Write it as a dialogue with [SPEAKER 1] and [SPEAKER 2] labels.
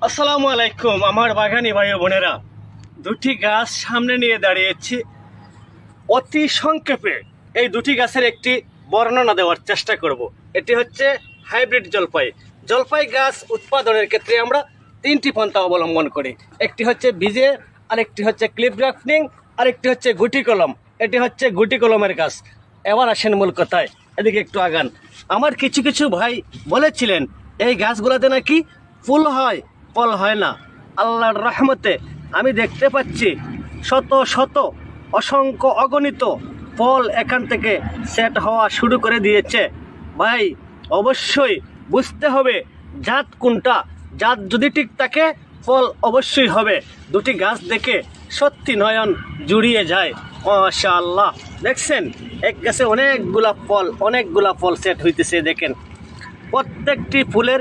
[SPEAKER 1] আসসালামু আলাইকুম আমার বাগানি ভাই ও বোনেরা। দুটি গাছ সামনে নিয়ে দাঁড়িয়েছি। অতি সংক্ষেপে এই দুটি গাছের একটি বর্ণনা দেওয়ার চেষ্টা করব। এটি হচ্ছে হাইব্রিড জলপাই। জলপাই গাছ উৎপাদনের ক্ষেত্রে আমরা তিনটি পন্থা অবলম্বন করি। একটি হচ্ছে বীজে, আরেকটি হচ্ছে ক্লিপ গ্রাফটিং, আরেকটি হচ্ছে গুটি কলম। এটি হচ্ছে গুটি কলমের গাছ। এবার আসেন মূল কথায়, এদিকে একটু আগান। আমার কিছু কিছু ভাই বলেছিলেন এই গাছগুলোতে নাকি ফুল হয়, ফল হয় না। আল্লাহর রহমতে আমি দেখতে পাচ্ছি শত শত অসংখ্য অগণিত ফল এখান থেকে সেট হওয়া শুরু করে দিয়েছে। ভাই অবশ্যই বুঝতে হবে জাত কোনটা। জাত যদি ঠিক থাকে ফল অবশ্যই হবে। দুটি গাছ দেখে সত্যি নয়ন জুড়িয়ে যায়। মাশাআল্লাহ, দেখছেন এক গাছে অনেকগুলা ফল সেট হইতেছে। দেখেন প্রত্যেকটি ফুলের